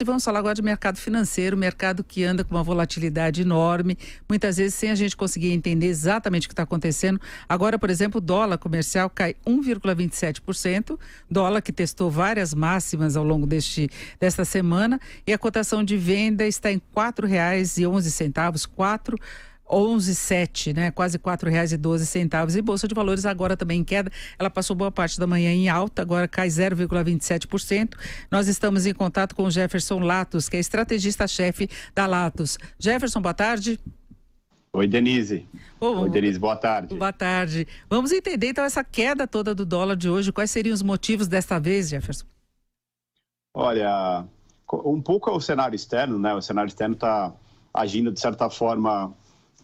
Vamos falar agora de mercado financeiro, mercado que anda com uma volatilidade enorme, muitas vezes sem a gente conseguir entender exatamente o que está acontecendo. Agora, por exemplo, o dólar comercial cai 1,27%, dólar que testou várias máximas ao longo desta semana, e a cotação de venda está em R$ 4,11, 4,11,7, né? Quase R$ 4,12. E Bolsa de Valores agora também em queda. Ela passou boa parte da manhã em alta, agora cai 0,27%. Nós estamos em contato com o Jefferson Latos, que é estrategista-chefe da Latos. Jefferson, boa tarde. Oi, Denise. Oi, Denise, boa tarde. Boa tarde. Vamos entender então essa queda toda do dólar de hoje. Quais seriam os motivos desta vez, Jefferson? Olha, um pouco é o cenário externo, né? O cenário externo está agindo de certa forma,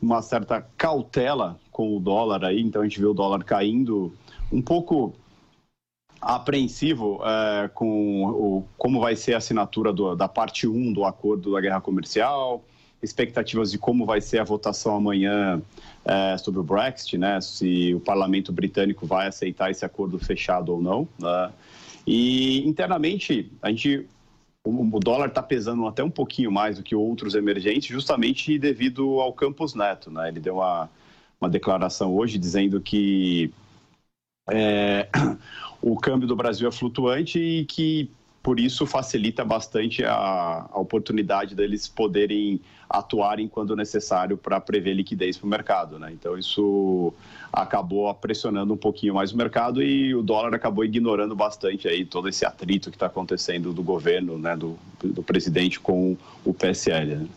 uma certa cautela com o dólar aí, então a gente vê o dólar caindo, um pouco apreensivo com como vai ser a assinatura da parte 1 do acordo da guerra comercial, expectativas de como vai ser a votação amanhã sobre o Brexit, né? Se o parlamento britânico vai aceitar esse acordo fechado ou não, né? E internamente o dólar está pesando até um pouquinho mais do que outros emergentes, justamente devido ao Campos Neto, né? Ele deu uma declaração hoje dizendo que o câmbio do Brasil é flutuante e que, por isso, facilita bastante a oportunidade deles poderem atuarem quando necessário para prever liquidez para o mercado, né? Então, isso acabou pressionando um pouquinho mais o mercado e o dólar acabou ignorando bastante aí todo esse atrito que está acontecendo do governo, né, do presidente com o PSL, né?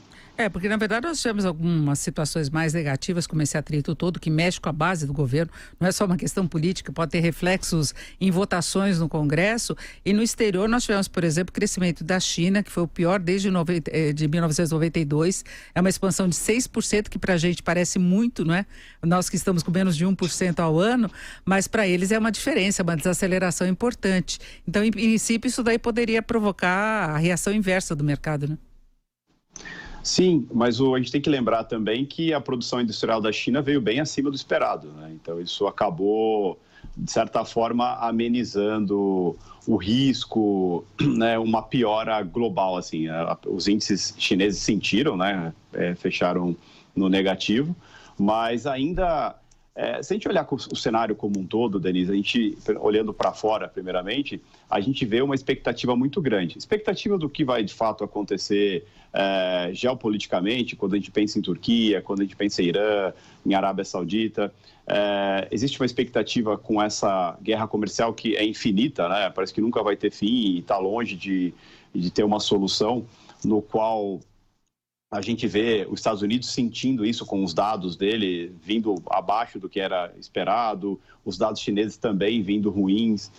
Porque na verdade nós tivemos algumas situações mais negativas, como esse atrito todo que mexe com a base do governo, não é só uma questão política, pode ter reflexos em votações no Congresso, e no exterior nós tivemos, por exemplo, o crescimento da China, que foi o pior desde 1992, é uma expansão de 6%, que para a gente parece muito, não é? Nós que estamos com menos de 1% ao ano, mas para eles é uma diferença, uma desaceleração importante. Então, em princípio, isso daí poderia provocar a reação inversa do mercado, né? Sim, mas a gente tem que lembrar também que a produção industrial da China veio bem acima do esperado, né? Então isso acabou, de certa forma, amenizando o risco, né? Uma piora global, assim. Os índices chineses sentiram, né? Fecharam no negativo, mas ainda... se a gente olhar o cenário como um todo, Denise, a gente, olhando para fora, primeiramente, a gente vê uma expectativa muito grande. Expectativa do que vai, de fato, acontecer geopoliticamente, quando a gente pensa em Turquia, quando a gente pensa em Irã, em Arábia Saudita. Existe uma expectativa com essa guerra comercial que é infinita, né? Parece que nunca vai ter fim e está longe de ter uma solução no qual... A gente vê os Estados Unidos sentindo isso com os dados dele vindo abaixo do que era esperado, os dados chineses também vindo ruins.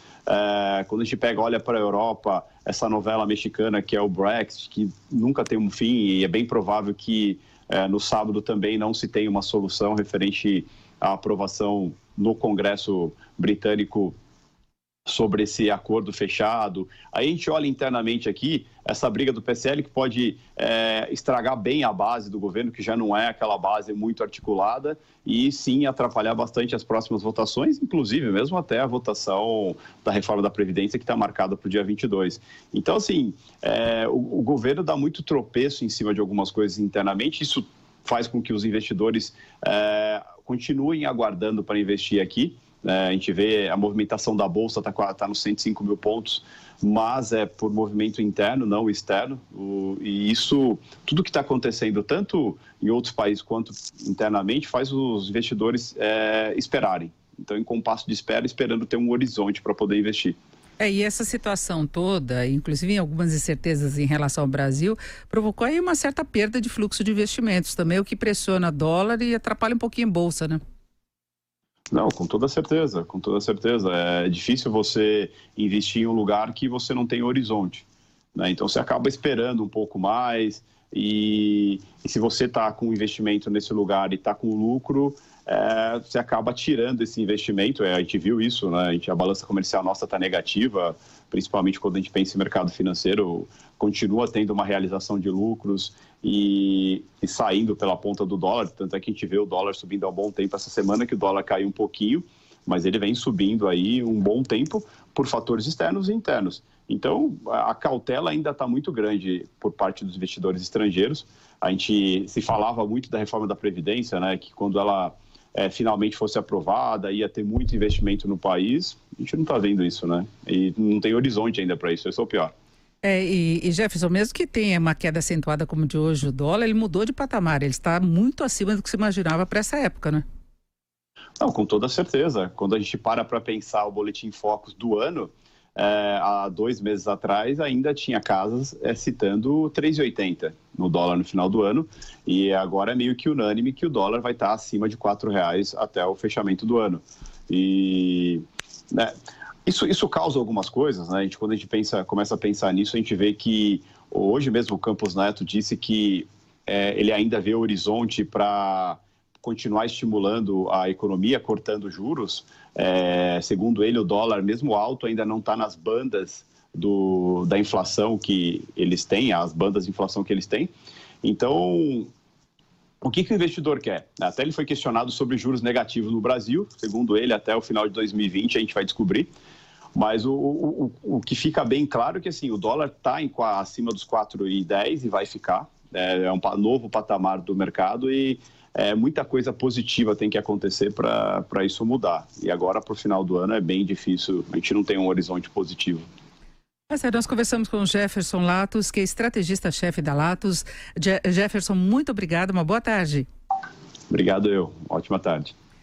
Quando a gente olha para a Europa, essa novela mexicana que é o Brexit, que nunca tem um fim, e é bem provável que no sábado também não se tenha uma solução referente à aprovação no Congresso britânico sobre esse acordo fechado. Aí a gente olha internamente aqui essa briga do PSL que pode estragar bem a base do governo, que já não é aquela base muito articulada, e sim atrapalhar bastante as próximas votações, inclusive mesmo até a votação da reforma da Previdência que está marcada para o dia 22. Então, assim, o governo dá muito tropeço em cima de algumas coisas internamente, isso faz com que os investidores continuem aguardando para investir aqui. A gente vê a movimentação da Bolsa está nos 105 mil pontos, mas é por movimento interno, não externo. E isso, tudo que está acontecendo, tanto em outros países quanto internamente, faz os investidores esperarem. Então, em compasso de espera, esperando ter um horizonte para poder investir. E essa situação toda, inclusive em algumas incertezas em relação ao Brasil, provocou aí uma certa perda de fluxo de investimentos também, o que pressiona dólar e atrapalha um pouquinho a Bolsa, né? Não, com toda certeza, com toda certeza. É difícil você investir em um lugar que você não tem horizonte, né? Então, você acaba esperando um pouco mais e se você está com investimento nesse lugar e está com lucro, você acaba tirando esse investimento. A gente viu isso, né? A balança comercial nossa está negativa, principalmente quando a gente pensa em mercado financeiro, continua tendo uma realização de lucros e saindo pela ponta do dólar. Tanto é que a gente vê o dólar subindo há um bom tempo. Essa semana que o dólar caiu um pouquinho, mas ele vem subindo aí um bom tempo por fatores externos e internos. Então, a cautela ainda está muito grande por parte dos investidores estrangeiros. A gente se falava muito da reforma da Previdência, né, que quando ela finalmente fosse aprovada, ia ter muito investimento no país. A gente não está vendo isso, né? E não tem horizonte ainda para isso, esse é o pior. E Jefferson, mesmo que tenha uma queda acentuada como de hoje o dólar, ele mudou de patamar, ele está muito acima do que se imaginava para essa época, né? Não, com toda certeza. Quando a gente para pensar o Boletim Focus do ano, há 2 meses atrás ainda tinha casas citando 3,80 no dólar no final do ano, e agora é meio que unânime que o dólar vai estar acima de R$4 até o fechamento do ano. E né, isso causa algumas coisas, né? Quando a gente começa a pensar nisso, a gente vê que hoje mesmo o Campos Neto disse que ele ainda vê horizonte para continuar estimulando a economia, cortando juros. Segundo ele, o dólar, mesmo alto, ainda não está nas bandas da inflação que eles têm, as bandas de inflação que eles têm. Então, o que o investidor quer? Até ele foi questionado sobre juros negativos no Brasil. Segundo ele, até o final de 2020 a gente vai descobrir. Mas o que fica bem claro é que assim, o dólar está acima dos 4,10 e vai ficar. É um novo patamar do mercado e muita coisa positiva tem que acontecer para isso mudar. E agora, para o final do ano, é bem difícil. A gente não tem um horizonte positivo. Nós conversamos com o Jefferson Latos, que é estrategista-chefe da Latos. Jefferson, muito obrigado. Uma boa tarde. Obrigado eu. Ótima tarde.